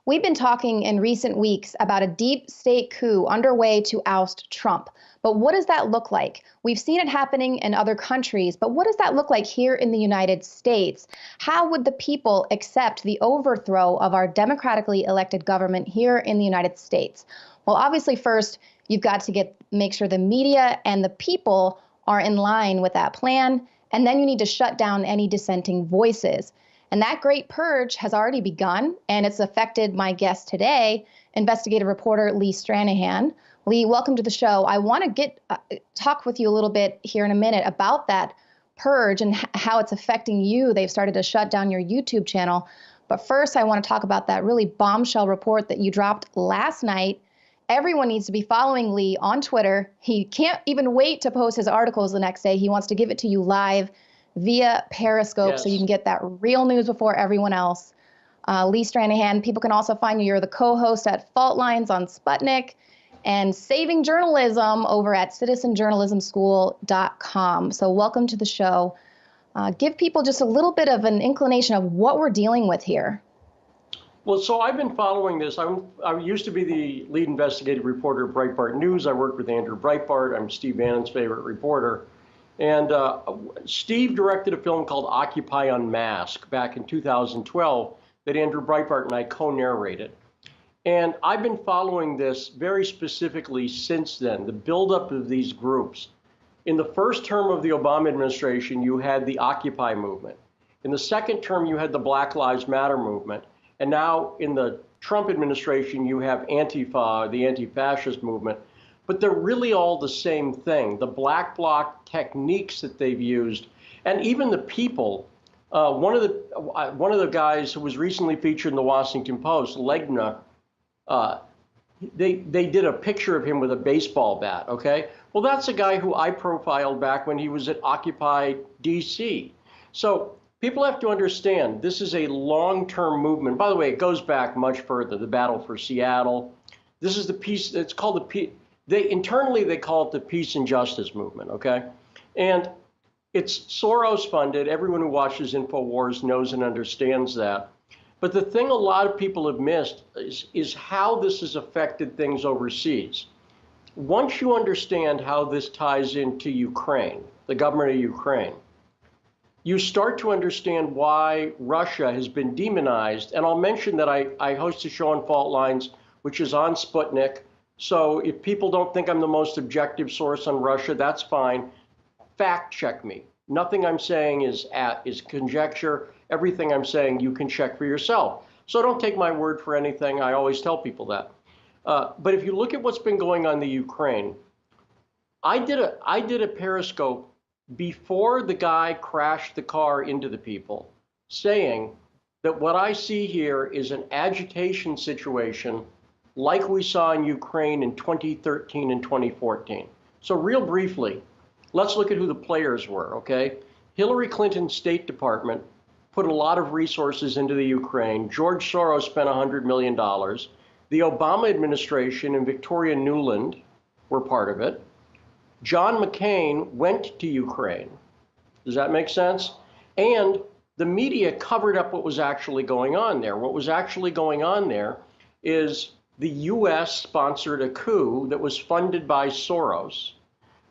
We've been talking in recent weeks about a deep state coup underway to oust Trump. But what does that look like? We've seen it happening in other countries, but what does that look like here in the United States? How would the people accept the overthrow of our democratically elected government here in the United States? Well, obviously, first, you've got to make sure the media and the people are in line with that plan, and then you need to shut down any dissenting voices. And that great purge has already begun, and it's affected my guest today, investigative reporter Lee Stranahan. Lee, welcome to the show. I want to talk with you a little bit here in a minute about that purge and how it's affecting you. They've started to shut down your YouTube channel. But first, I want to talk about that really bombshell report that you dropped last night. Everyone needs to be following Lee on Twitter. He can't even wait to post his articles the next day. He wants to give it to you live via Periscope, Yes. so you can get that real news before everyone else. Lee Stranahan, people can also find you. You're the co-host at Fault Lines on Sputnik and Saving Journalism over at citizenjournalismschool.com. So welcome to the show. Give people just a little bit of an inclination of what we're dealing with here. Well, so I've been following this. I used to be the lead investigative reporter at Breitbart News. I worked with Andrew Breitbart. I'm Steve Bannon's favorite reporter. And Steve directed a film called Occupy Unmasked back in 2012 that Andrew Breitbart and I co-narrated. And I've been following this very specifically since then, the buildup of these groups. In the first term of the Obama administration, you had the Occupy movement. In the second term, you had the Black Lives Matter movement. And now in the Trump administration, you have Antifa, the anti-fascist movement. But they're really all the same thing. The black bloc techniques that they've used, and even the people. One of the guys who was recently featured in the Washington Post, Legna, they did a picture of him with a baseball bat. Okay, well that's a guy who I profiled back when he was at Occupy DC. So people have to understand this is a long-term movement. By the way, it goes back much further. The battle for Seattle. This is the peace. It's called the peace. Internally, they call it the peace and justice movement, okay? And it's Soros funded. Everyone who watches InfoWars knows and understands that. But the thing a lot of people have missed is how this has affected things overseas. Once you understand how this ties into Ukraine, the government of Ukraine, you start to understand why Russia has been demonized. And I'll mention that I host a show on Fault Lines, which is on Sputnik. So if people don't think I'm the most objective source on Russia, that's fine. Fact check me. Nothing I'm saying is conjecture. Everything I'm saying you can check for yourself. So don't take my word for anything. I always tell people that. But if you look at what's been going on in the Ukraine, I did a Periscope before the guy crashed the car into the people, saying that what I see here is an agitation situation like we saw in Ukraine in 2013 and 2014. So real briefly, let's look at who the players were, okay? Hillary Clinton's State Department put a lot of resources into the Ukraine. George Soros spent $100 million. The Obama administration and Victoria Nuland were part of it. John McCain went to Ukraine. Does that make sense? And the media covered up what was actually going on there. What was actually going on there is the U.S. sponsored a coup that was funded by Soros,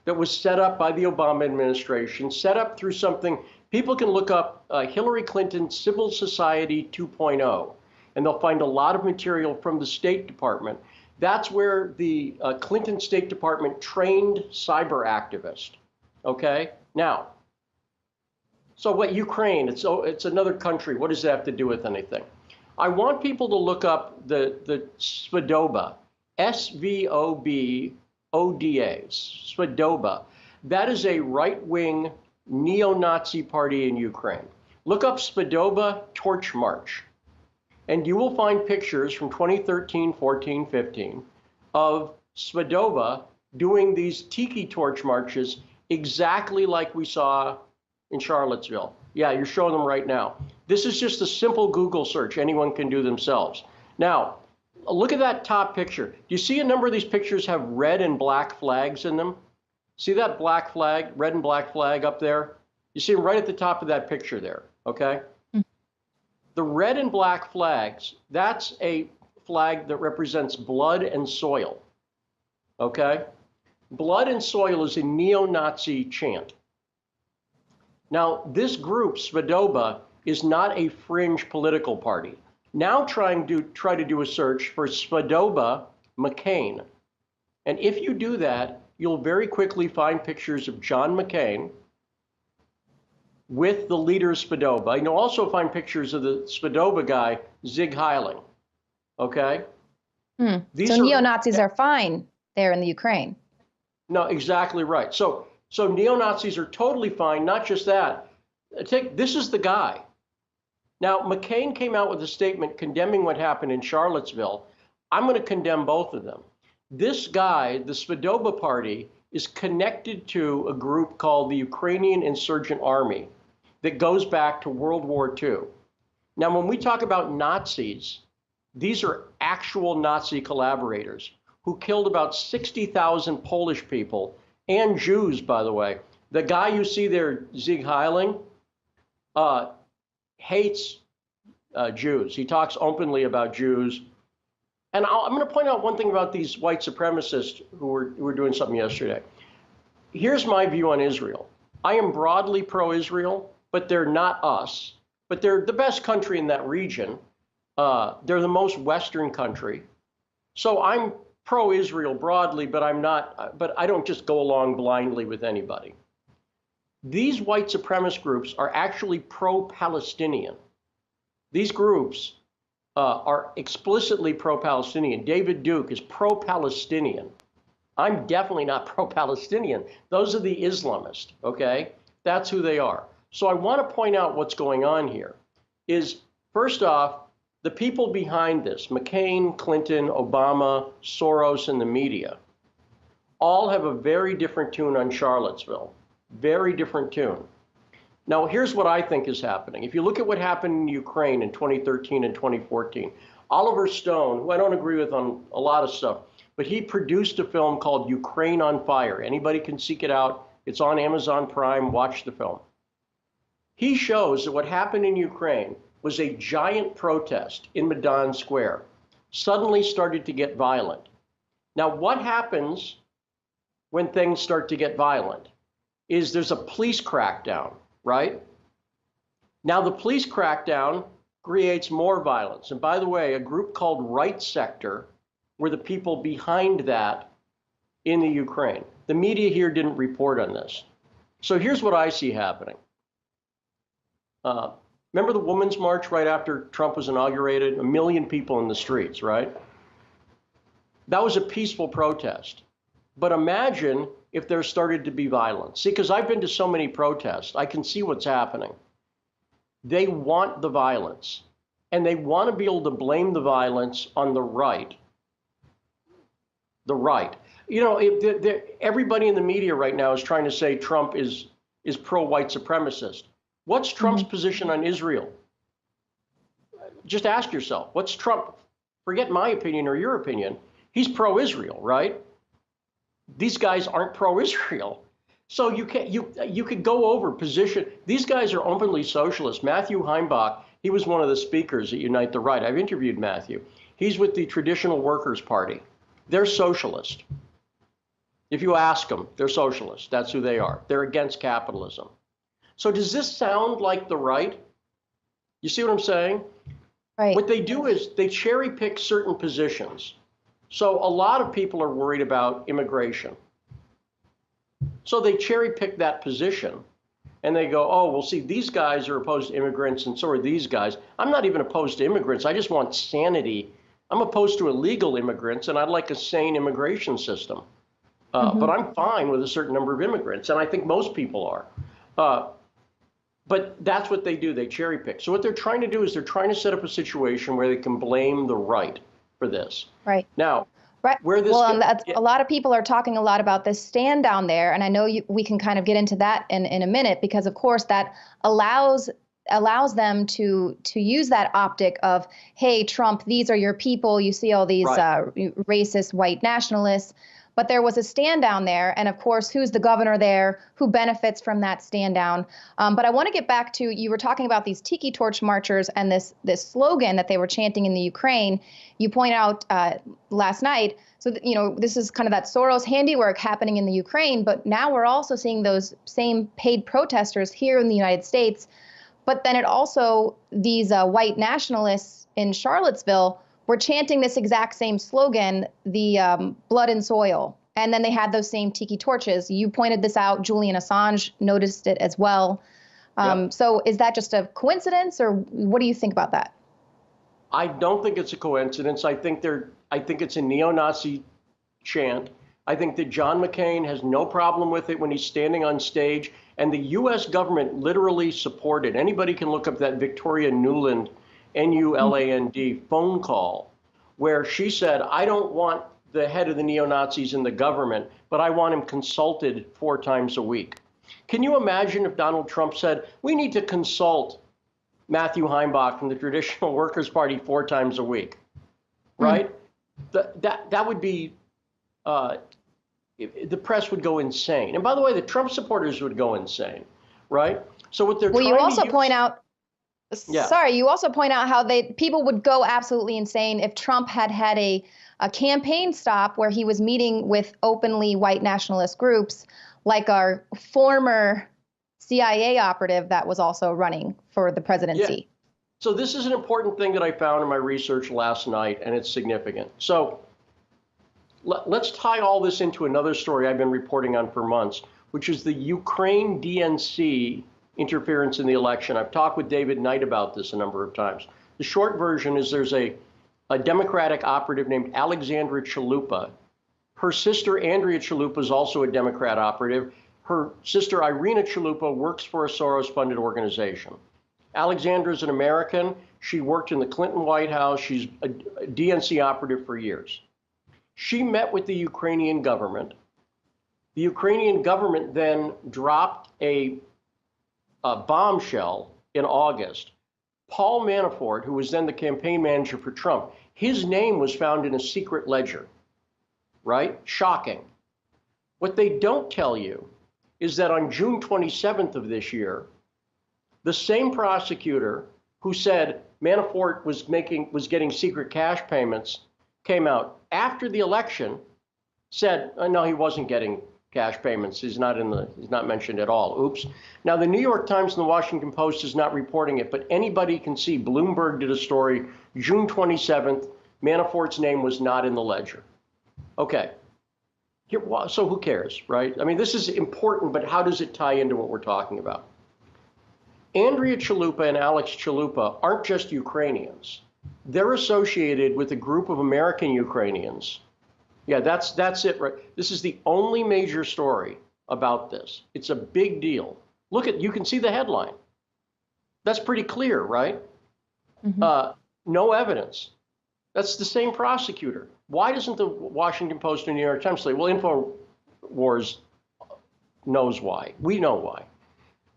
that was set up by the Obama administration, set up through something. People can look up Hillary Clinton Civil Society 2.0, and they'll find a lot of material from the State Department. That's where the Clinton State Department trained cyber activists, okay? Now, so what Ukraine, it's another country. What does that have to do with anything? I want people to look up the Svoboda, S-V-O-B-O-D-A, Svoboda. That is a right-wing neo-Nazi party in Ukraine. Look up Svoboda Torch March, and you will find pictures from 2013, 14, 15 of Svoboda doing these tiki torch marches exactly like we saw in Charlottesville. Yeah, you're showing them right now. This is just a simple Google search anyone can do themselves. Now, look at that top picture. Do you see a number of these pictures have red and black flags in them? See that black flag, red and black flag up there? You see them right at the top of that picture there, okay? The red and black flags, that's a flag that represents blood and soil. Okay? Blood and soil is a neo-Nazi chant. Now, this group, Svadoba, is not a fringe political party. Now try to do a search for Svadoba McCain. And if you do that, you'll very quickly find pictures of John McCain with the leader of Svadoba. And you'll also find pictures of the Svadoba guy, Zig Heiling. Okay? So neo-Nazis are fine there in the Ukraine. No, exactly right. So neo-Nazis are totally fine. Not just that. This is the guy. Now, McCain came out with a statement condemning what happened in Charlottesville. I'm going to condemn both of them. This guy, the Svadoba party, is connected to a group called the Ukrainian Insurgent Army that goes back to World War II. Now, when we talk about Nazis, these are actual Nazi collaborators who killed about 60,000 Polish people and Jews, by the way. The guy you see there, Zig Heiling, hates Jews. He talks openly about Jews. And I'm going to point out one thing about these white supremacists who were doing something yesterday. Here's my view on Israel. I am broadly pro-Israel, but they're not us. But they're the best country in that region. They're the most Western country. So I'm pro-Israel broadly, but I don't just go along blindly with anybody. These white supremacist groups are actually pro-Palestinian. These groups are explicitly pro-Palestinian. David Duke is pro-Palestinian. I'm definitely not pro-Palestinian. Those are the Islamists, okay? That's who they are. So I want to point out what's going on here is, first off, the people behind this, McCain, Clinton, Obama, Soros, and the media, all have a very different tune on Charlottesville. Very different tune. Now, here's what I think is happening. If you look at what happened in Ukraine in 2013 and 2014, Oliver Stone, who I don't agree with on a lot of stuff, but he produced a film called Ukraine on Fire. Anybody can seek it out. It's on Amazon Prime. Watch the film. He shows that what happened in Ukraine was a giant protest in Maidan Square, suddenly started to get violent. Now, what happens when things start to get violent is there's a police crackdown, right? Now, the police crackdown creates more violence. And by the way, a group called Right Sector were the people behind that in the Ukraine. The media here didn't report on this. So here's what I see happening. Remember the Women's March right after Trump was inaugurated? 1 million people in the streets, right? That was a peaceful protest. But imagine if there started to be violence. See, because I've been to so many protests, I can see what's happening. They want the violence, and they want to be able to blame the violence on the right. The right. You know, everybody in the media right now is trying to say Trump is pro-white supremacist. What's Trump's position on Israel? Just ask yourself, what's Trump? Forget my opinion or your opinion. He's pro-Israel, right? These guys aren't pro-Israel. So you could go over position. These guys are openly socialist. Matthew Heimbach, he was one of the speakers at Unite the Right. I've interviewed Matthew. He's with the Traditional Workers Party. They're socialist. If you ask them, they're socialist. That's who they are. They're against capitalism. So does this sound like the right? You see what I'm saying? Right. What they do is they cherry pick certain positions. So a lot of people are worried about immigration. So they cherry pick that position and they go, oh, well, see, these guys are opposed to immigrants and so are these guys. I'm not even opposed to immigrants. I just want sanity. I'm opposed to illegal immigrants and I'd like a sane immigration system. But I'm fine with a certain number of immigrants, and I think most people are. But that's what they do. They cherry pick. So what they're trying to do is they're trying to set up a situation where they can blame the right for this. Right. Now, right. Where this a lot of people are talking a lot about this stand down there, and I know we can kind of get into that in a minute, because of course that allows them to use that optic of, hey, Trump, these are your people. You see all these racist white nationalists. but there was a stand down there. And of course, who's the governor there? Who benefits from that stand down? But I want to get back to, you were talking about these tiki torch marchers and this slogan that they were chanting in the Ukraine. You point out last night, so that, this is kind of that Soros handiwork happening in the Ukraine, but now we're also seeing those same paid protesters here in the United States. But then it also, these white nationalists in Charlottesville were chanting this exact same slogan, the blood and soil. And then they had those same tiki torches. You pointed this out. Julian Assange noticed it as well. Yep. So is that just a coincidence, or what do you think about that? I don't think it's a coincidence. I think it's a neo-Nazi chant. I think that John McCain has no problem with it when he's standing on stage, and the U.S. government literally supported. Anybody can look up that Victoria Nuland, Nuland, phone call, where she said, I don't want the head of the neo-Nazis in the government, but I want him consulted 4 times a week. Can you imagine if Donald Trump said, we need to consult Matthew Heimbach from the Traditional Workers' Party 4 times a week, right? That would be, the press would go insane. And by the way, the Trump supporters would go insane, right? So what they're trying to you also use, point out, yeah. Sorry, you also point out how people would go absolutely insane if Trump had a campaign stop where he was meeting with openly white nationalist groups, like our former CIA operative that was also running for the presidency. Yeah. So this is an important thing that I found in my research last night, and it's significant. So let's tie all this into another story I've been reporting on for months, which is the Ukraine DNC interference in the election. I've talked with David Knight about this a number of times. The short version is there's a Democratic operative named Alexandra Chalupa. Her sister, Andrea Chalupa, is also a Democrat operative. Her sister, Irina Chalupa, works for a Soros-funded organization. Alexandra is an American. She worked in the Clinton White House. She's a DNC operative for years. She met with the Ukrainian government. The Ukrainian government then dropped a bombshell in August. Paul Manafort, who was then the campaign manager for Trump, his name was found in a secret ledger, right? Shocking. What they don't tell you is that on June 27th of this year, the same prosecutor who said Manafort was getting secret cash payments came out after the election, said, no, he wasn't getting cash payments. He's not mentioned at all. Oops. Now, the New York Times and the Washington Post is not reporting it, but anybody can see. Bloomberg did a story, June 27th, Manafort's name was not in the ledger. Okay. So who cares, right? I mean, this is important, but how does it tie into what we're talking about? Andrea Chalupa and Alex Chalupa aren't just Ukrainians. They're associated with a group of American Ukrainians. Yeah, that's it, right? This is the only major story about this. It's a big deal. You can see the headline. That's pretty clear, right? Mm-hmm. No evidence. That's the same prosecutor. Why doesn't the Washington Post and New York Times say, well, InfoWars knows why. We know why.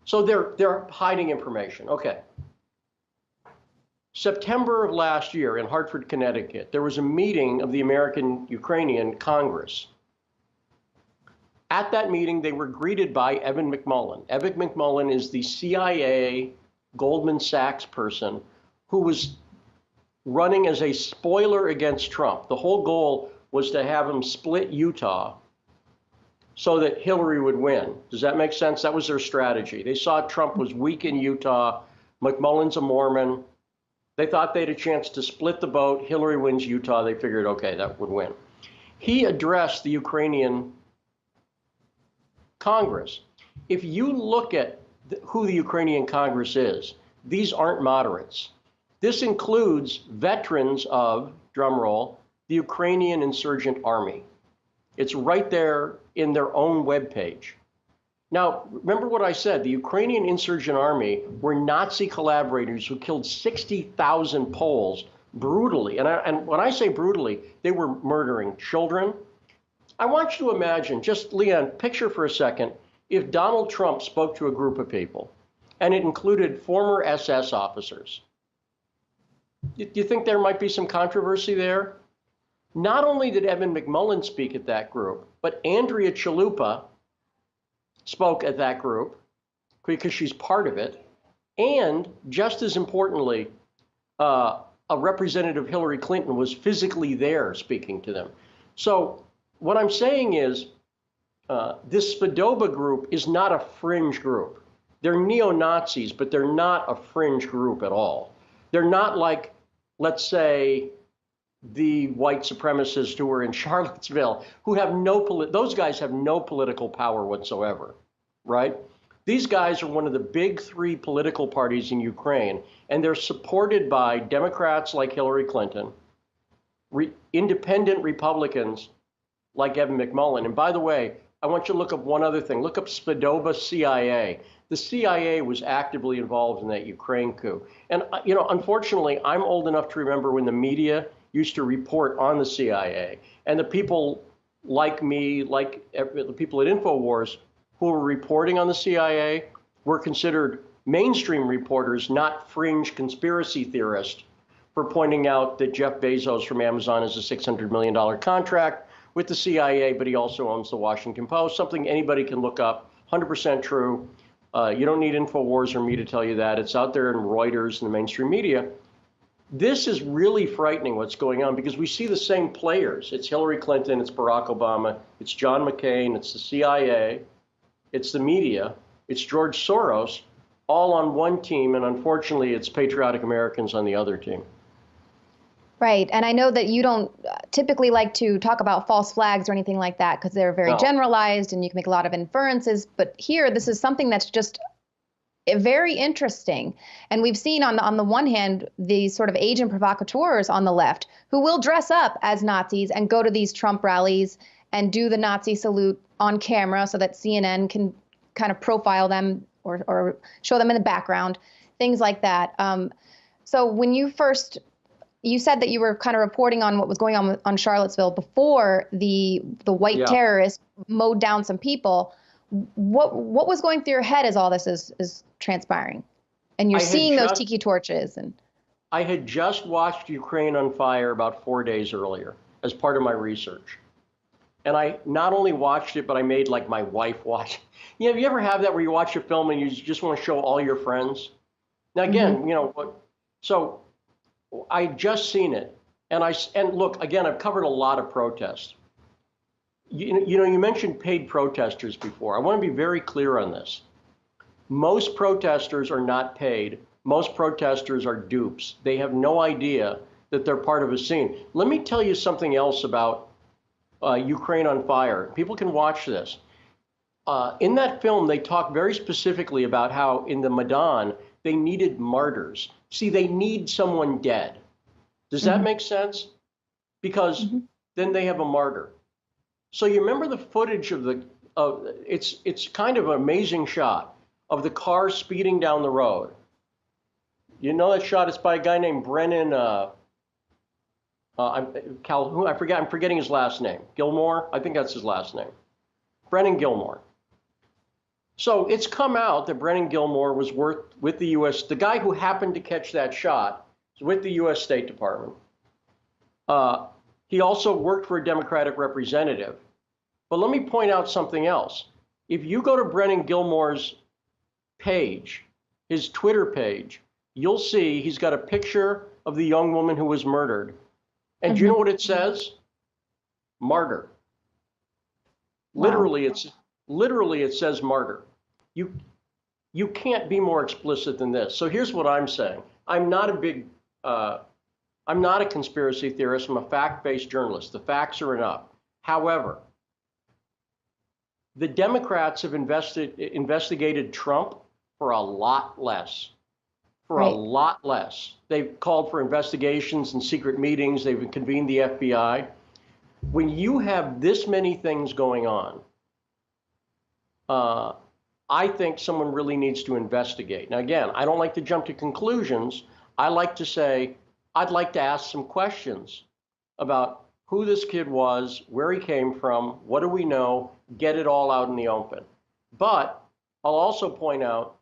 So they're hiding information. Okay. September of last year in Hartford, Connecticut, there was a meeting of the American-Ukrainian Congress. At that meeting, they were greeted by Evan McMullin. Evan McMullin is the CIA Goldman Sachs person who was running as a spoiler against Trump. The whole goal was to have him split Utah so that Hillary would win. Does that make sense? That was their strategy. They saw Trump was weak in Utah. McMullin's a Mormon. They thought they had a chance to split the vote. Hillary wins Utah. They figured, okay, that would win. He addressed the Ukrainian Congress. If you look at who the Ukrainian Congress is, these aren't moderates. This includes veterans of, drumroll, the Ukrainian Insurgent Army. It's right there in their own webpage. Now, remember what I said, the Ukrainian Insurgent Army were Nazi collaborators who killed 60,000 Poles brutally. And when I say brutally, they were murdering children. I want you to imagine, just Leon, picture for a second, if Donald Trump spoke to a group of people, and it included former SS officers. Do you think there might be some controversy there? not only did Evan McMullin speak at that group, but Andrea Chalupa spoke at that group because she's part of it. And just as importantly, a representative Hillary Clinton was physically there speaking to them. So what I'm saying is this Spodoba group is not a fringe group. They're neo-Nazis, but they're not a fringe group at all. They're not like, let's say, the white supremacists who were in Charlottesville, who have those guys have no political power whatsoever, right? These guys are one of the big three political parties in Ukraine, and they're supported by Democrats like Hillary Clinton, independent Republicans like Evan McMullin. And by the way, I want you to look up one other thing. Look up Spodoba CIA. The CIA was actively involved in that Ukraine coup. And, unfortunately, I'm old enough to remember when the media used to report on the CIA. And the people like me, like the people at InfoWars, who were reporting on the CIA were considered mainstream reporters, not fringe conspiracy theorists, for pointing out that Jeff Bezos from Amazon has a $600 million contract with the CIA, but he also owns the Washington Post, something anybody can look up, 100% true. You don't need InfoWars or me to tell you that. It's out there in Reuters and the mainstream media. This is really frightening what's going on because we see the same players. It's Hillary Clinton, it's Barack Obama, it's John McCain, it's the CIA, it's the media, it's George Soros, all on one team, and unfortunately, it's patriotic Americans on the other team. Right. And I know that you don't typically like to talk about false flags or anything like that because they're very generalized and you can make a lot of inferences. But here, this is something that's just very interesting. And we've seen on the one hand, these sort of agent provocateurs on the left who will dress up as Nazis and go to these Trump rallies and do the Nazi salute on camera so that CNN can kind of profile them or show them in the background, things like that. So when you said that you were kind of reporting on what was going on Charlottesville before the white terrorists mowed down some people. What was going through your head as all this is transpiring? And you're seeing those tiki torches. And I had just watched Ukraine on Fire about 4 days earlier as part of my research. And I not only watched it, but I made like my wife watch. Have you ever have that where you watch a film and you just want to show all your friends? Now, again, so I just seen it. And look, again, I've covered a lot of protests. You mentioned paid protesters before. I want to be very clear on this. Most protesters are not paid. Most protesters are dupes. They have no idea that they're part of a scene. Let me tell you something else about Ukraine on Fire. People can watch this. In that film, they talk very specifically about how in the Maidan, they needed martyrs. See, they need someone dead. Does that make sense? Because then they have a martyr. So you remember the footage of it's kind of an amazing shot of the car speeding down the road. You know that shot? It's by a guy named Brennan Calhoun. I'm forgetting his last name. Gilmore? I think that's his last name. Brennan Gilmore. So it's come out that Brennan Gilmore was with the U.S. The guy who happened to catch that shot was with the U.S. State Department. He also worked for a Democratic representative. But let me point out something else. If you go to Brennan Gilmore's page, his Twitter page, you'll see he's got a picture of the young woman who was murdered. And do you know what it says? Martyr. Wow. Literally, it says martyr. You can't be more explicit than this. So here's what I'm saying. I'm not a conspiracy theorist. I'm a fact-based journalist. The facts are enough. However, the Democrats have investigated Trump for a lot less. A lot less. They've called for investigations and secret meetings. They've convened the FBI. When you have this many things going on, I think someone really needs to investigate. Now, again, I don't like to jump to conclusions. I like to say, I'd like to ask some questions about who this kid was, where he came from, what do we know, get it all out in the open. But I'll also point out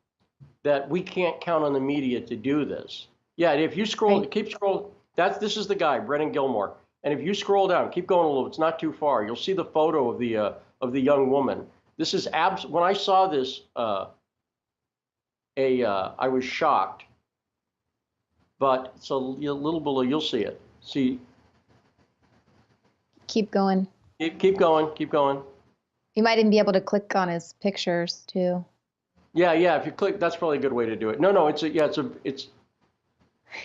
that we can't count on the media to do this. Yeah, if you scroll, keep scrolling. This is the guy, Brennan Gilmore. And if you scroll down, keep going a little, it's not too far. You'll see the photo of the young woman. This is when I saw this, I was shocked. But it's a little below. You'll see it. See. Keep going. Keep going. Keep going. You might even be able to click on his pictures too. Yeah, yeah. If you click, that's probably a good way to do it. No, it's yeah, it's.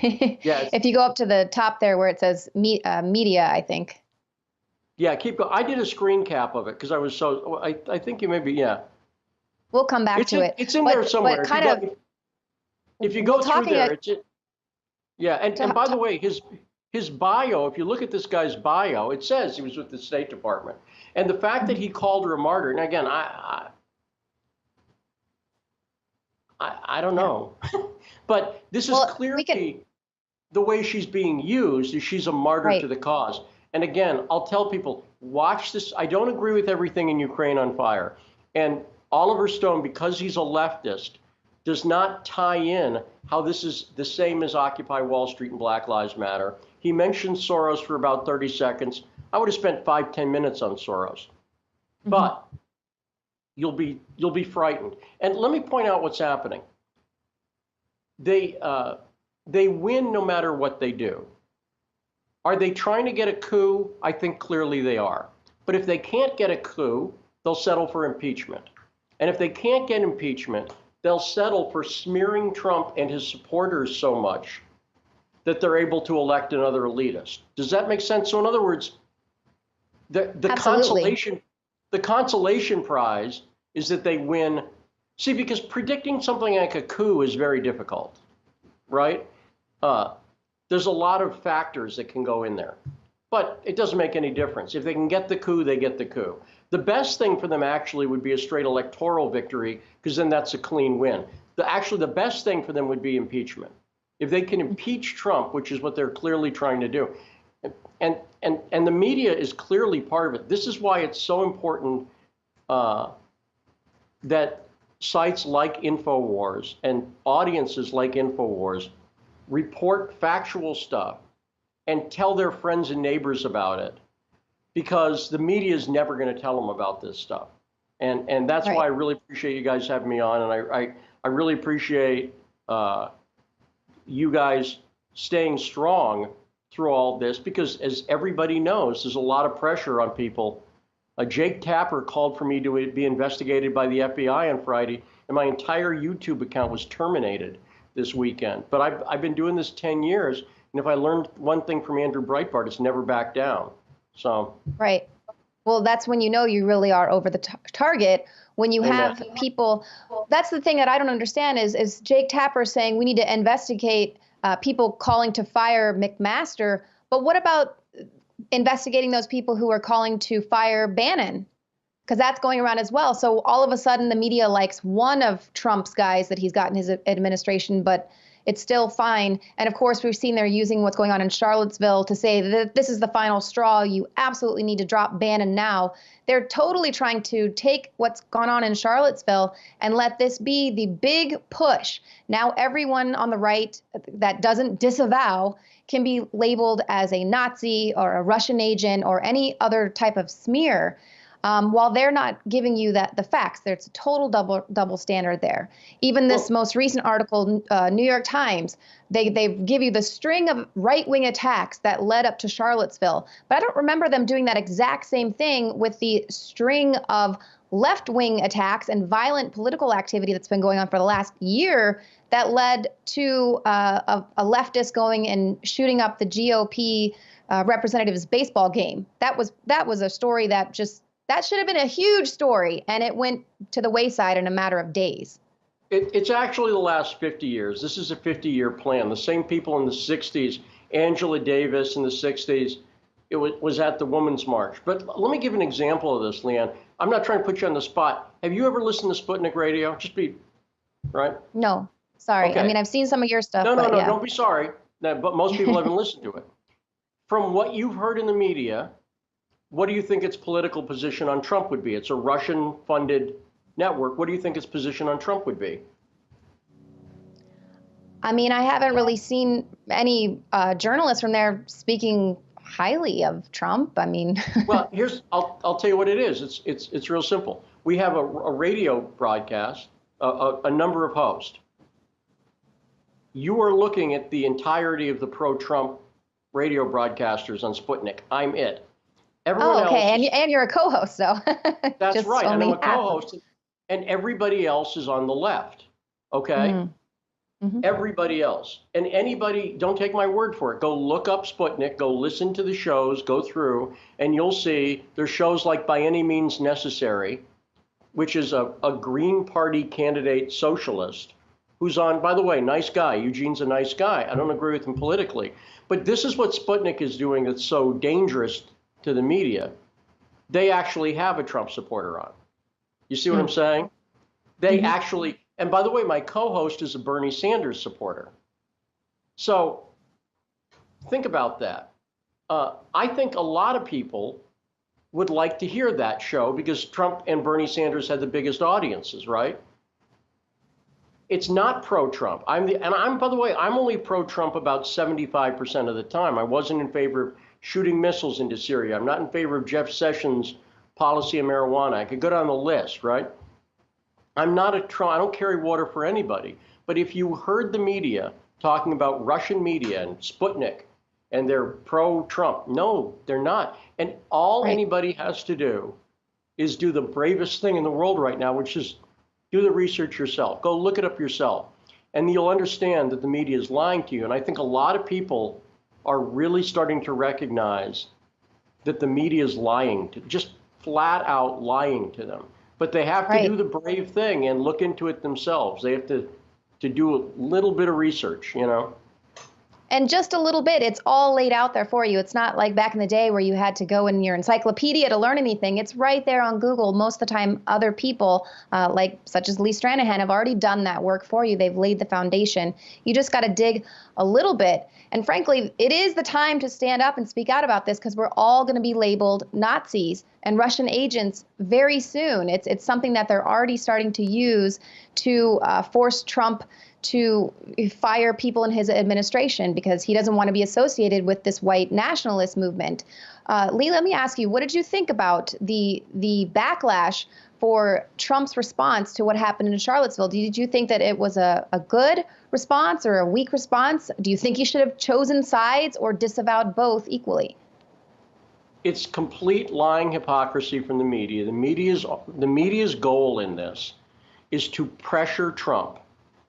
Yeah. If you go up to the top there where it says media, I think. Yeah, keep going. I did a screen cap of it because I was so. I think you maybe yeah. We'll come back to it. It's in there somewhere. If you go through there, it's it. Yeah, and by the way, his bio, if you look at this guy's bio, it says he was with the State Department. And the fact that he called her a martyr, and again, I don't know. But this is clearly the way she's being used is she's a martyr to the cause. And again, I'll tell people, watch this. I don't agree with everything in Ukraine on fire. And Oliver Stone, because he's a leftist, does not tie in how this is the same as Occupy Wall Street and Black Lives Matter. He mentioned Soros for about 30 seconds. I would have spent 5-10 minutes on Soros. Mm-hmm. But you'll be frightened. And let me point out what's happening. They win no matter what they do. Are they trying to get a coup? I think clearly they are. But if they can't get a coup, they'll settle for impeachment. And if they can't get impeachment, they'll settle for smearing Trump and his supporters so much that they're able to elect another elitist. Does that make sense? So in other words, the consolation prize is that they win. See, because predicting something like a coup is very difficult, right? There's a lot of factors that can go in there, but it doesn't make any difference. If they can get the coup, they get the coup. The best thing for them actually would be a straight electoral victory, because then that's a clean win. Actually, the best thing for them would be impeachment. If they can impeach Trump, which is what they're clearly trying to do. And the media is clearly part of it. This is why it's so important that sites like InfoWars and audiences like InfoWars report factual stuff and tell their friends and neighbors about it, because the media is never going to tell them about this stuff. And that's why I really appreciate you guys having me on. And I really appreciate you guys staying strong through all this, because as everybody knows, there's a lot of pressure on people. Jake Tapper called for me to be investigated by the FBI on Friday, and my entire YouTube account was terminated this weekend. But I've been doing this 10 years, and if I learned one thing from Andrew Breitbart, it's never back down. So. Right. Well, that's when you know you really are over the target, when you have people. That's the thing that I don't understand is Jake Tapper saying we need to investigate people calling to fire McMaster. But what about investigating those people who are calling to fire Bannon? Because that's going around as well. So all of a sudden the media likes one of Trump's guys that he's got in his administration, but it's still fine. And of course, we've seen they're using what's going on in Charlottesville to say that this is the final straw. You absolutely need to drop Bannon now. They're totally trying to take what's gone on in Charlottesville and let this be the big push. Now everyone on the right that doesn't disavow can be labeled as a Nazi or a Russian agent or any other type of smear. While they're not giving you the facts, there's a total double standard there. Even this most recent article, New York Times, they give you the string of right-wing attacks that led up to Charlottesville. But I don't remember them doing that exact same thing with the string of left-wing attacks and violent political activity that's been going on for the last year that led to a leftist going and shooting up the GOP representative's baseball game. That was a story that should have been a huge story, and it went to the wayside in a matter of days. It's actually the last 50 years. This is a 50-year plan. The same people in the 60s, Angela Davis in the 60s, it was at the Women's March. But let me give an example of this, Leanne. I'm not trying to put you on the spot. Have you ever listened to Sputnik Radio? Just be, right? No, sorry. Okay. I mean, I've seen some of your stuff. No, don't be sorry. But most people haven't listened to it. From what you've heard in the media, what do you think its political position on Trump would be? It's a Russian-funded network. What do you think its position on Trump would be? I mean, I haven't really seen any journalists from there speaking highly of Trump. I mean, Well, I'll tell you what it is. It's real simple. We have a radio broadcast, a number of hosts. You are looking at the entirety of the pro-Trump radio broadcasters on Sputnik. I'm it. Everyone okay, else and you're a co-host, so that's just right, and I'm only a half. co-host, and everybody else is on the left. Okay? Mm-hmm. Everybody else. And anybody, don't take my word for it. Go look up Sputnik, go listen to the shows, go through, and you'll see there's shows like By Any Means Necessary, which is a Green Party candidate socialist who's on, by the way, nice guy. Eugene's a nice guy. I don't agree with him politically. But this is what Sputnik is doing that's so dangerous to the media. They actually have a Trump supporter on. You see what I'm saying? They actually, and by the way, my co-host is a Bernie Sanders supporter. So think about that. I think a lot of people would like to hear that show because Trump and Bernie Sanders had the biggest audiences, right? It's not pro-Trump. And I'm, by the way, I'm only pro-Trump about 75% of the time. I wasn't in favor of shooting missiles into Syria. I'm not in favor of Jeff Sessions' policy of marijuana. I could go down the list, right? I'm not a Trump. I don't carry water for anybody. But if you heard the media talking about Russian media and Sputnik and they're pro-Trump, no, they're not. And all anybody has to do is do the bravest thing in the world right now, which is do the research yourself. Go look it up yourself. And you'll understand that the media is lying to you. And I think a lot of people are really starting to recognize that the media is lying, just flat out lying to them. But they have to do the brave thing and look into it themselves. They have to do a little bit of research, you know. And just a little bit, it's all laid out there for you. It's not like back in the day where you had to go in your encyclopedia to learn anything. It's right there on Google. Most of the time, other people, such as Lee Stranahan, have already done that work for you. They've laid the foundation. You just got to dig a little bit. And frankly, it is the time to stand up and speak out about this because we're all going to be labeled Nazis and Russian agents very soon. It's something that they're already starting to use to force Trump to fire people in his administration because he doesn't want to be associated with this white nationalist movement. Lee, let me ask you, what did you think about the backlash for Trump's response to what happened in Charlottesville? Did you think that it was a good response or a weak response? Do you think he should have chosen sides or disavowed both equally? It's complete lying hypocrisy from the media. The media's goal in this is to pressure Trump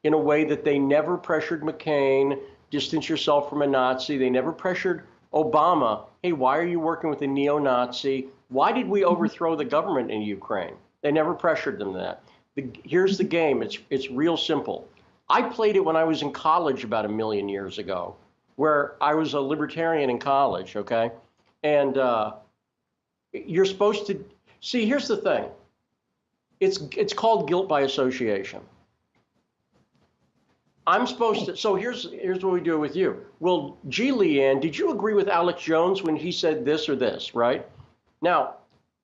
in a way that they never pressured McCain, distance yourself from a Nazi. They never pressured Obama. Hey, why are you working with a neo-Nazi? Why did we overthrow the government in Ukraine? They never pressured them that. Here's the game. It's real simple. I played it when I was in college about 1 million years ago, where I was a libertarian in college, okay? And you're supposed to, see, here's the thing. It's called guilt by association. I'm supposed to, so here's what we do with you. Well, gee, Leanne, did you agree with Alex Jones when he said this or this, right? Now,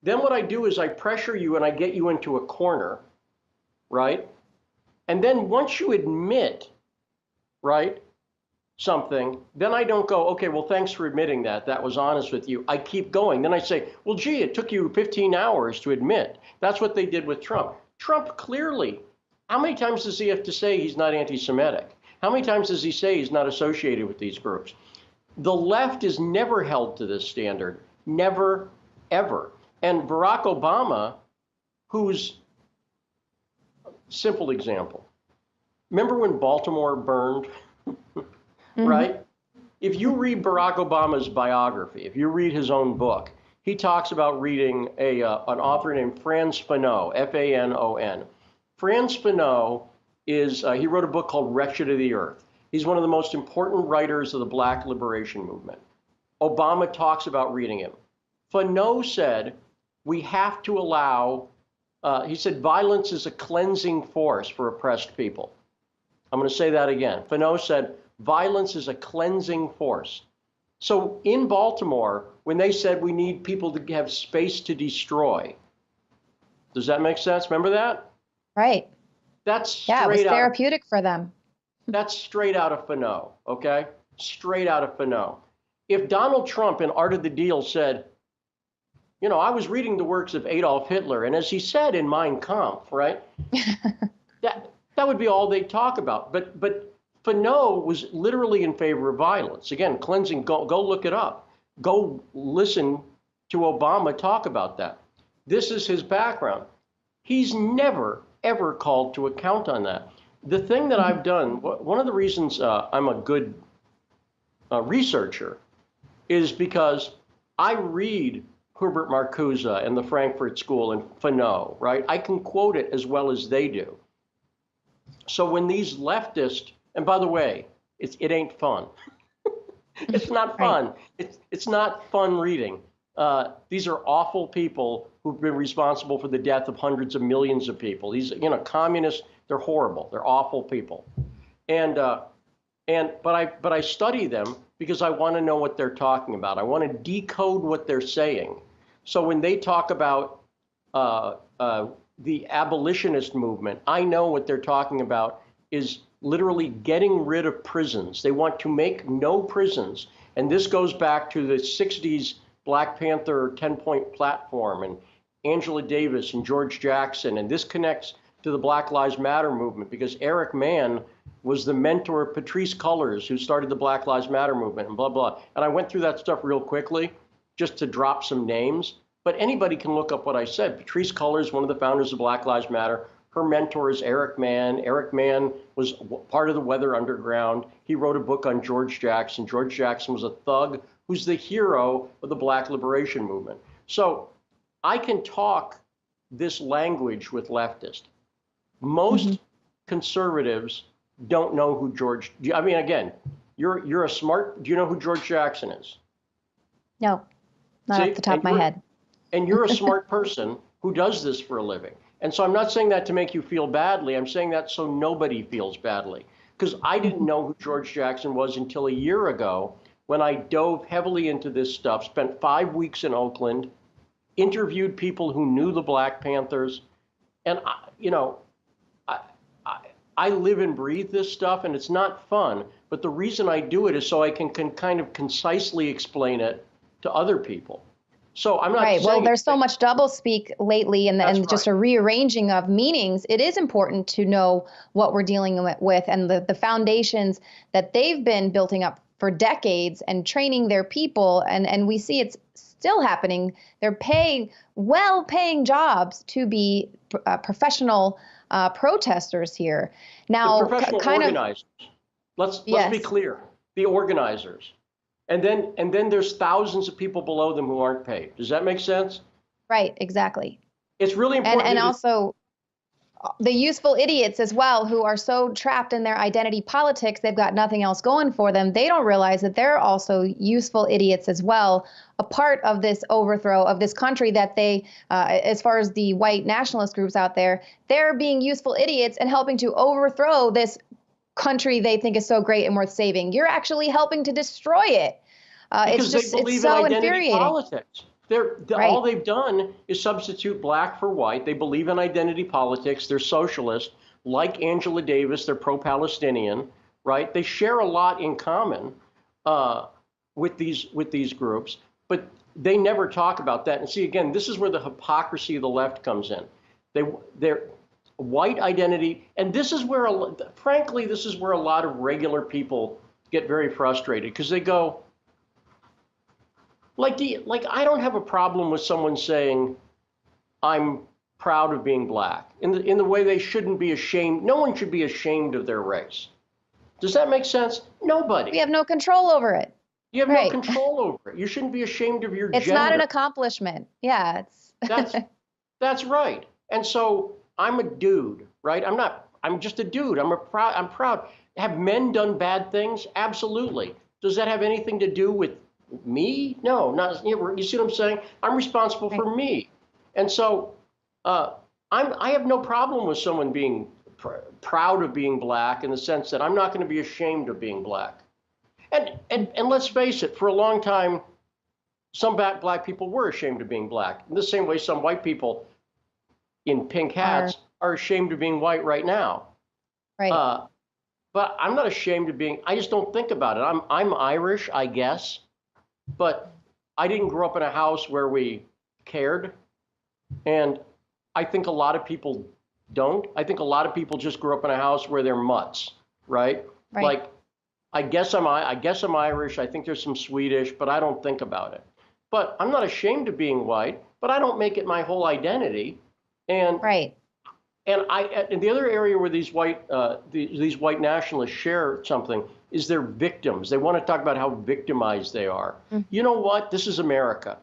then what I do is I pressure you and I get you into a corner, right? And then once you admit, right, something, then I don't go, okay, well, thanks for admitting that. That was honest with you. I keep going. Then I say, well, gee, it took you 15 hours to admit. That's what they did with Trump. Trump clearly, how many times does he have to say he's not anti-Semitic? How many times does he say he's not associated with these groups? The left is never held to this standard. Never, ever. And Barack Obama, who's, simple example. Remember when Baltimore burned? Right? If you read Barack Obama's biography, if you read his own book, he talks about reading an author named Frantz Fanon, F-A-N-O-N. Frantz Fanon is, he wrote a book called Wretched of the Earth. He's one of the most important writers of the Black liberation movement. Obama talks about reading him. Fanon said, we have to allow, he said, violence is a cleansing force for oppressed people. I'm going to say that again. Fanon said, violence is a cleansing force. So in Baltimore, when they said we need people to have space to destroy, does that make sense? Remember that? Right. That's straight yeah, it was out therapeutic for them. That's straight out of Fanon, okay? Straight out of Fanon. if Donald Trump in Art of the Deal said, you know, I was reading the works of Adolf Hitler, and as he said in Mein Kampf, right? that would be all they'd talk about. But Fanon was literally in favor of violence. Again, cleansing. Go look it up. Go listen to Obama talk about that. This is his background. He's never ever called to account on that. The thing that I've done, one of the reasons I'm a good researcher, is because I read Herbert Marcuse and the Frankfurt School and Fanon, right? I can quote it as well as they do. So when these leftists, and by the way, it ain't fun. It's not fun. Right. It's not fun reading. These are awful people who've been responsible for the death of hundreds of millions of people. These, you know, communists, they're horrible. They're awful people. But I study them because I want to know what they're talking about. I want to decode what they're saying. So when they talk about the abolitionist movement, I know what they're talking about is literally getting rid of prisons. They want to make no prisons. And this goes back to the 60s Black Panther 10-point platform and Angela Davis and George Jackson. And this connects to the Black Lives Matter movement because Eric Mann was the mentor of Patrisse Cullors, who started the Black Lives Matter movement and blah, blah. And I went through that stuff real quickly just to drop some names. But anybody can look up what I said. Patrisse Cullors, one of the founders of Black Lives Matter. Her mentor is Eric Mann. Eric Mann was part of the Weather Underground. He wrote a book on George Jackson. George Jackson was a thug who's the hero of the Black Liberation Movement. So I can talk this language with leftists. Most conservatives don't know who George, I mean, again, you're a smart, do you know who George Jackson is? No, not off the top of my head. And you're a smart person who does this for a living. And so I'm not saying that to make you feel badly. I'm saying that so nobody feels badly. Because I didn't know who George Jackson was until a year ago when I dove heavily into this stuff, spent 5 weeks in Oakland, interviewed people who knew the Black Panthers. And, you know, I live and breathe this stuff, and it's not fun. But the reason I do it is so I can kind of concisely explain it to other people. So I'm not right. saying Well, there's so much doublespeak lately and just a rearranging of meanings. It is important to know what we're dealing with and the foundations that they've been building up for decades and training their people. And we see it's still happening. They're well-paying jobs to be professional protesters here. Now, the professional organizers. Let's be clear. The organizers. And then there's thousands of people below them who aren't paid. Does that make sense? Right, exactly. It's really important. And also the useful idiots as well, who are so trapped in their identity politics, they've got nothing else going for them. They don't realize that they're also useful idiots as well, a part of this overthrow of this country that they, as far as the white nationalist groups out there, they're being useful idiots and helping to overthrow this country they think is so great and worth saving. You're actually helping to destroy it. Because it's so infuriating. Politics. All they've done is substitute black for white. They believe in identity politics. They're socialist, like Angela Davis. They're pro-Palestinian, right? They share a lot in common with these groups, but they never talk about that. And see, again, this is where the hypocrisy of the left comes in. They're white identity, and this is where, frankly, this is where a lot of regular people get very frustrated because they go, like I don't have a problem with someone saying I'm proud of being black in the way they shouldn't be ashamed. No one should be ashamed of their race. Does that make sense? Nobody. We have no control over it. You have no control over it. You shouldn't be ashamed of your gender. It's not an accomplishment. Yeah, that's right. And so I'm a dude, right? I'm just a dude. I'm proud. Have men done bad things? Absolutely. Does that have anything to do with me? No, not. You see what I'm saying? I'm responsible for me. And so I have no problem with someone being proud of being black in the sense that I'm not going to be ashamed of being black. And let's face it, for a long time, some black people were ashamed of being black. In the same way some white people in pink hats are ashamed of being white right now. Right. But I'm not ashamed of being, I just don't think about it. I'm Irish, I guess. but I didn't grow up in a house where we cared. And I think a lot of people don't. I think a lot of people just grew up in a house where they're mutts, right? Right. Like, I guess I'm Irish. I think there's some Swedish, but I don't think about it. But I'm not ashamed of being white, but I don't make it my whole identity. And Right. and the other area where these white nationalists share something is they're victims. They want to talk about how victimized they are. You know what? This is America.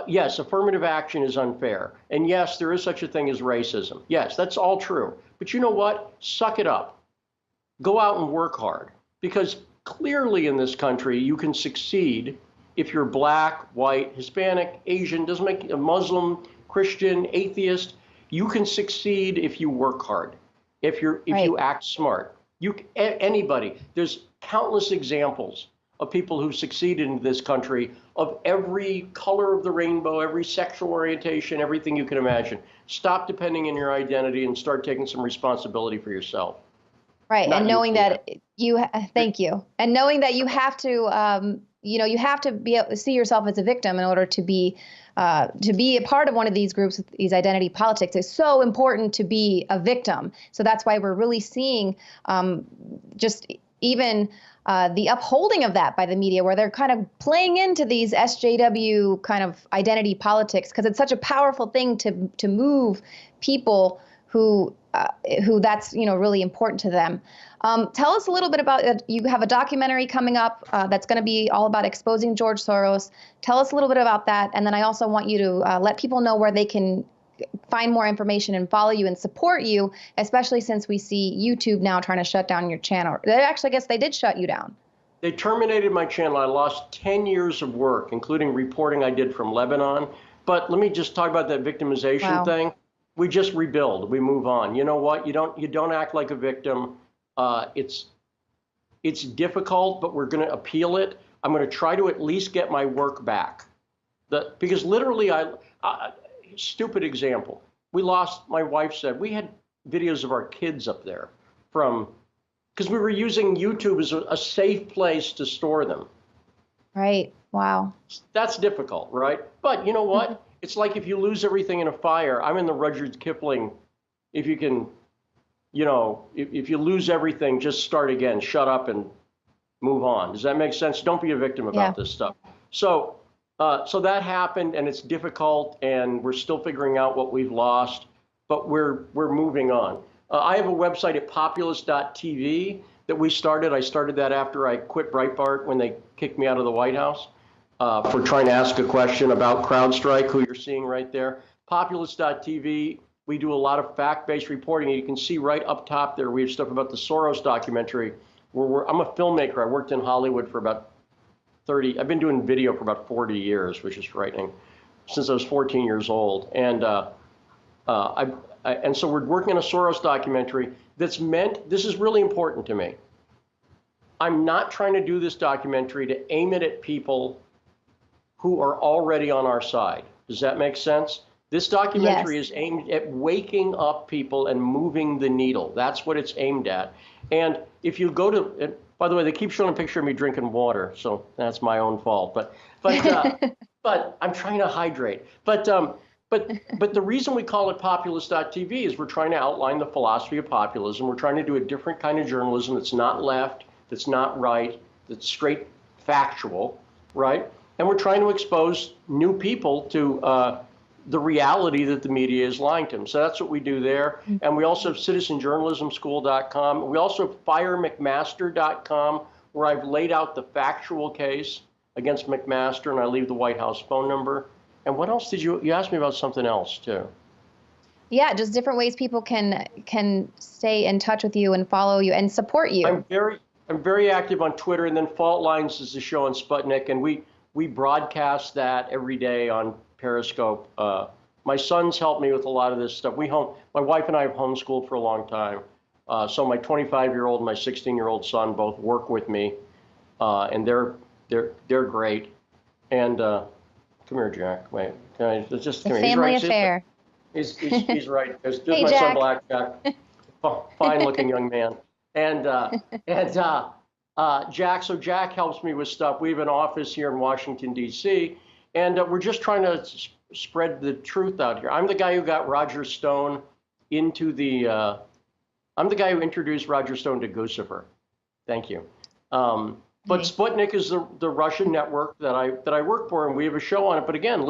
Yes, affirmative action is unfair. And yes, there is such a thing as racism. Yes, that's all true. But you know what? Suck it up. Go out and work hard. Because clearly in this country, you can succeed if you're black, white, Hispanic, Asian, doesn't make a Muslim, Christian, atheist. You can succeed if you work hard, if you act smart. Anybody. There's countless examples of people who succeeded in this country of every color of the rainbow, every sexual orientation, everything you can imagine. Stop depending on your identity and start taking some responsibility for yourself. Right. And knowing that thank you. And knowing that you have to, you have to be able to see yourself as a victim in order to be a part of one of these groups, these identity politics. Is so important to be a victim. So that's why we're really seeing just even the upholding of that by the media, where they're kind of playing into these SJW kind of identity politics, because it's such a powerful thing to move people who that's really important to them. Tell us a little bit about you have a documentary coming up that's going to be all about exposing George Soros. Tell us a little bit about that, and then I also want you to let people know where they can find more information and follow you and support you, especially since we see YouTube now trying to shut down your channel. Actually, I guess they did shut you down. They terminated my channel. I lost 10 years of work, including reporting I did from Lebanon. But let me just talk about that victimization thing. We just rebuild. We move on. You know what? You don't act like a victim. It's difficult, but we're going to appeal it. I'm going to try to at least get my work back. Because literally, stupid example. My wife said, we had videos of our kids up there because we were using YouTube as a safe place to store them. Right. Wow. That's difficult, right? But you know what? It's like if you lose everything in a fire. I'm in the Rudyard Kipling. If you can, if you lose everything, just start again. Shut up and move on. Does that make sense? Don't be a victim about this stuff. So that happened, and it's difficult, and we're still figuring out what we've lost, but we're moving on. I have a website at populist.tv that we started. I started that after I quit Breitbart when they kicked me out of the White House for trying to ask a question about CrowdStrike, who you're seeing right there. Populist.tv, we do a lot of fact-based reporting, and you can see right up top there, we have stuff about the Soros documentary. I'm a filmmaker. I worked in Hollywood for about I've been doing video for about 40 years, which is frightening, since I was 14 years old. And and so we're working on a Soros documentary this is really important to me. I'm not trying to do this documentary to aim it at people who are already on our side. Does that make sense? This documentary is aimed at waking up people and moving the needle. That's what it's aimed at. And if you go to, by the way, they keep showing a picture of me drinking water, so that's my own fault. But but I'm trying to hydrate. But the reason we call it populist.tv is we're trying to outline the philosophy of populism. We're trying to do a different kind of journalism that's not left, that's not right, that's straight factual, right? And we're trying to expose new people to the reality that the media is lying to them. So that's what we do there. And we also have citizenjournalismschool.com. We also have firemcmaster.com, where I've laid out the factual case against McMaster, and I leave the White House phone number. And what else did you asked me about something else too? Yeah, just different ways people can stay in touch with you and follow you and support you. I'm very active on Twitter, and then Fault Lines is the show on Sputnik, and we broadcast that every day on Periscope. My sons help me with a lot of this stuff. My wife and I have homeschooled for a long time. So my 25-year-old and my 16-year-old son both work with me, and they're great. And come here, Jack. Wait, can I just come here? Family affair. He's right. There's hey, my Jack. son, Black Jack, fine-looking young man, and Jack. So Jack helps me with stuff. We have an office here in Washington, D.C., and we're just trying to spread the truth out here. I'm the guy who got Roger Stone into the, I'm the guy who introduced Roger Stone to Guccifer. Thank you. But Sputnik is the Russian network that I work for, and we have a show on it. But again,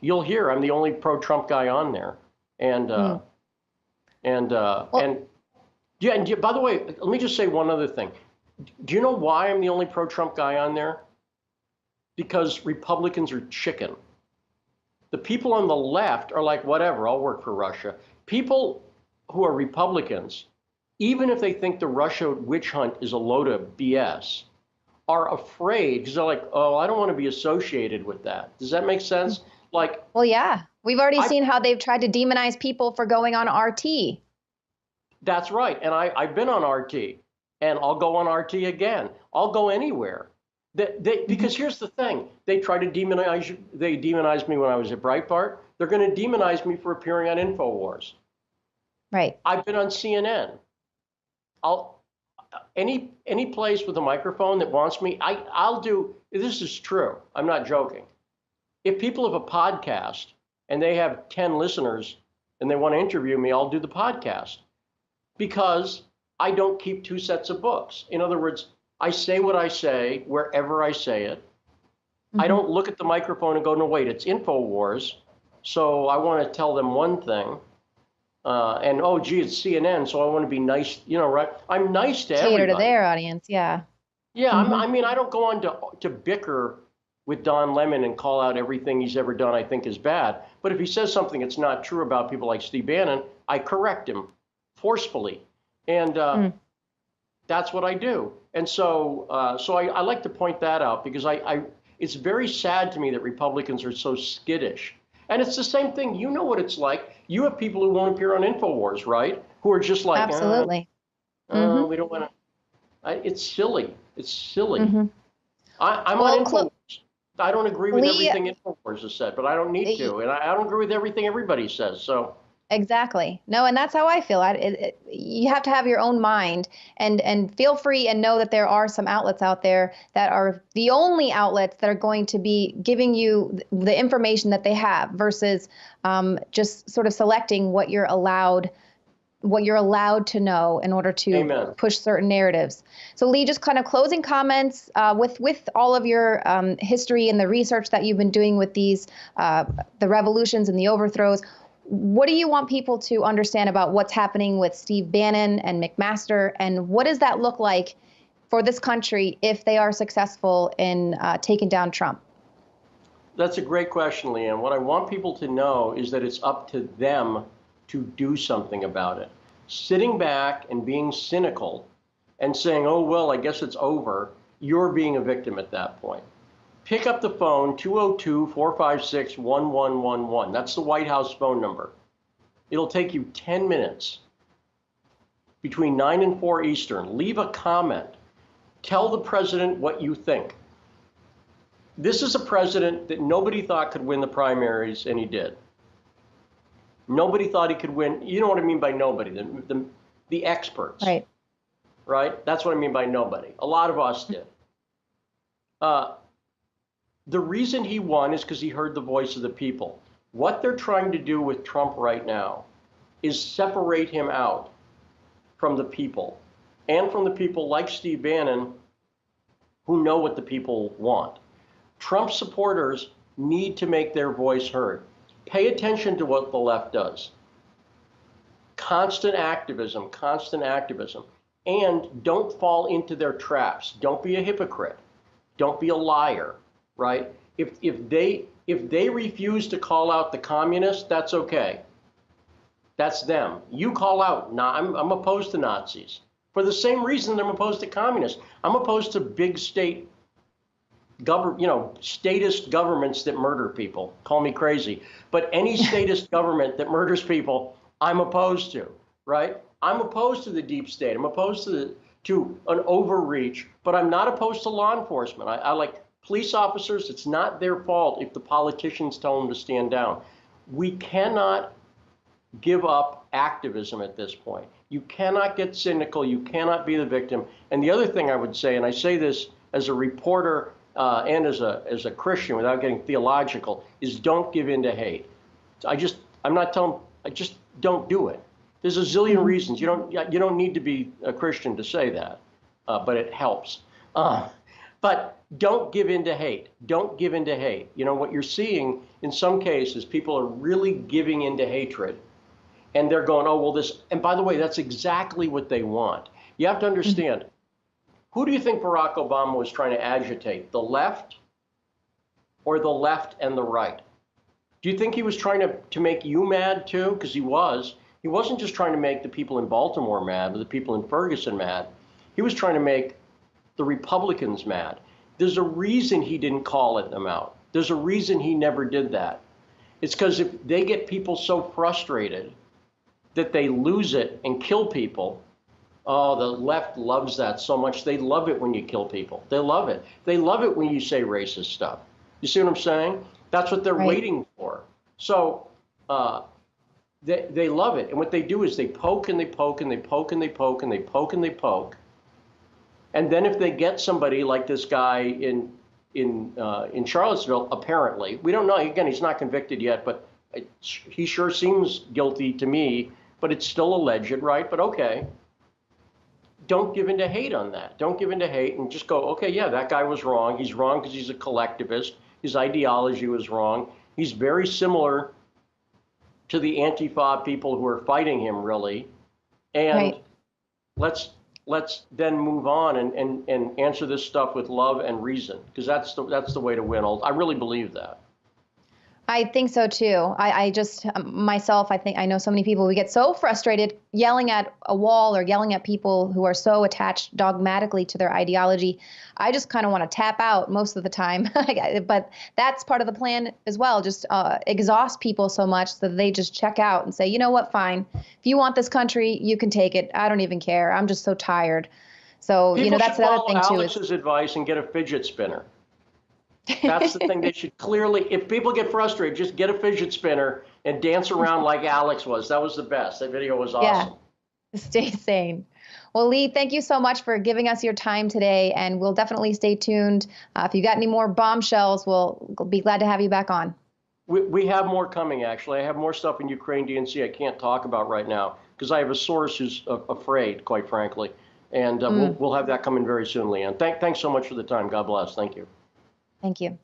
you'll hear I'm the only pro-Trump guy on there, and yeah. And by the way, let me just say one other thing. Do you know why I'm the only pro-Trump guy on there? Because Republicans are chicken. The people on the left are like, whatever, I'll work for Russia. People who are Republicans, even if they think the Russia witch hunt is a load of BS, are afraid because they're like, oh, I don't want to be associated with that. Does that make sense? Like, well, yeah, we've already seen how they've tried to demonize people for going on RT. That's right. And I've been on RT, and I'll go on RT again. I'll go anywhere. Because here's the thing. They try to demonized me when I was at Breitbart. They're going to demonize me for appearing on InfoWars. Right. I've been on CNN. Any place with a microphone that wants me, I'll do. This is true. I'm not joking. If people have a podcast and they have 10 listeners and they want to interview me, I'll do the podcast because I don't keep two sets of books. In other words, I say what I say wherever I say it. Mm-hmm. I don't look at the microphone and go, no, wait, it's InfoWars. So I want to tell them one thing. And, oh, gee, it's CNN, so I want to be nice, right? I'm nice to everybody. Cater to their audience, yeah. Yeah, mm-hmm. I mean, I don't go on to bicker with Don Lemon and call out everything he's ever done I think is bad. But if he says something that's not true about people like Steve Bannon, I correct him forcefully. And that's what I do. And so I like to point that out because it's very sad to me that Republicans are so skittish. And it's the same thing. You know what it's like. You have people who won't appear on InfoWars, right? Who are just like, absolutely. We don't want to. It's silly. It's silly. Mm-hmm. I'm on InfoWars. I don't agree with everything InfoWars has said, but I don't need to. And I don't agree with everything everybody says. So. Exactly. No, and that's how I feel. You have to have your own mind and feel free and know that there are some outlets out there that are the only outlets that are going to be giving you the information that they have versus just sort of selecting what you're allowed to know in order to push certain narratives. So Lee, just kind of closing comments with all of your history and the research that you've been doing with these, the revolutions and the overthrows. What do you want people to understand about what's happening with Steve Bannon and McMaster, and what does that look like for this country if they are successful in taking down Trump? That's a great question, Leanne. What I want people to know is that it's up to them to do something about it. Sitting back and being cynical and saying, oh, well, I guess it's over, you're being a victim at that point. Pick up the phone, 202-456-1111. That's the White House phone number. It'll take you 10 minutes between 9 and 4 Eastern. Leave a comment. Tell the president what you think. This is a president that nobody thought could win the primaries, and he did. Nobody thought he could win. You know what I mean by nobody, the experts. Right. Right? That's what I mean by nobody. A lot of us did. The reason he won is because he heard the voice of the people. What they're trying to do with Trump right now is separate him out from the people and from the people like Steve Bannon who know what the people want. Trump supporters need to make their voice heard. Pay attention to what the left does. Constant activism, and don't fall into their traps. Don't be a hypocrite. Don't be a liar. Right? If they refuse to call out the communists, that's okay. That's them. You call out. I'm opposed to Nazis for the same reason I'm opposed to communists. I'm opposed to big statist governments that murder people. Call me crazy, but any statist government that murders people, I'm opposed to. Right? I'm opposed to the deep state. I'm opposed to an overreach, but I'm not opposed to law enforcement. I like. Police officers, it's not their fault if the politicians tell them to stand down. We cannot give up activism at this point. You cannot get cynical. You cannot be the victim. And the other thing I would say, and I say this as a reporter and as a Christian without getting theological, is don't give in to hate. I'm not telling, I just don't do it. There's a zillion reasons. You don't need to be a Christian to say that, but it helps. But don't give in to hate. Don't give in to hate. You know, what you're seeing in some cases, people are really giving into hatred. And they're going, oh, well, this, and by the way, that's exactly what they want. You have to understand, who do you think Barack Obama was trying to agitate? The left or the left and the right? Do you think he was trying to make you mad too? Because he was. He wasn't just trying to make the people in Baltimore mad or the people in Ferguson mad. He was trying to make the Republicans mad. There's a reason he didn't call them out. There's a reason he never did that. It's because if they get people so frustrated that they lose it and kill people, oh, the left loves that so much. They love it when you kill people. They love it. They love it when you say racist stuff. You see what I'm saying? That's what they're waiting for. So they love it. And what they do is they poke and they poke and they poke and they poke and they poke and they poke. And then if they get somebody like this guy in Charlottesville, apparently, we don't know. Again, he's not convicted yet, but he sure seems guilty to me. But it's still alleged, right? But okay, don't give in to hate on that. Don't give in to hate and just go, okay, yeah, that guy was wrong. He's wrong because he's a collectivist. His ideology was wrong. He's very similar to the Antifa people who are fighting him, really. And let's then move on and answer this stuff with love and reason, because that's the way to win. I really believe that. I think so too. I just, myself, I know so many people, we get so frustrated yelling at a wall or yelling at people who are so attached dogmatically to their ideology. I just kind of want to tap out most of the time. But that's part of the plan as well. Just exhaust people so much so that they just check out and say, you know what, fine. If you want this country, you can take it. I don't even care. I'm just so tired. So, people that's the other thing too. Alex's advice and get a fidget spinner. That's the thing they should clearly, if people get frustrated, just get a fidget spinner and dance around like Alex was. That was the best. That video was awesome. Yeah, stay sane. Well, Lee, thank you so much for giving us your time today, and we'll definitely stay tuned. If you got any more bombshells, we'll be glad to have you back on. We have more coming, actually. I have more stuff in Ukraine DNC I can't talk about right now because I have a source who's afraid, quite frankly. And we'll have that coming very soon, Leanne. Thanks so much for the time. God bless. Thank you. Thank you.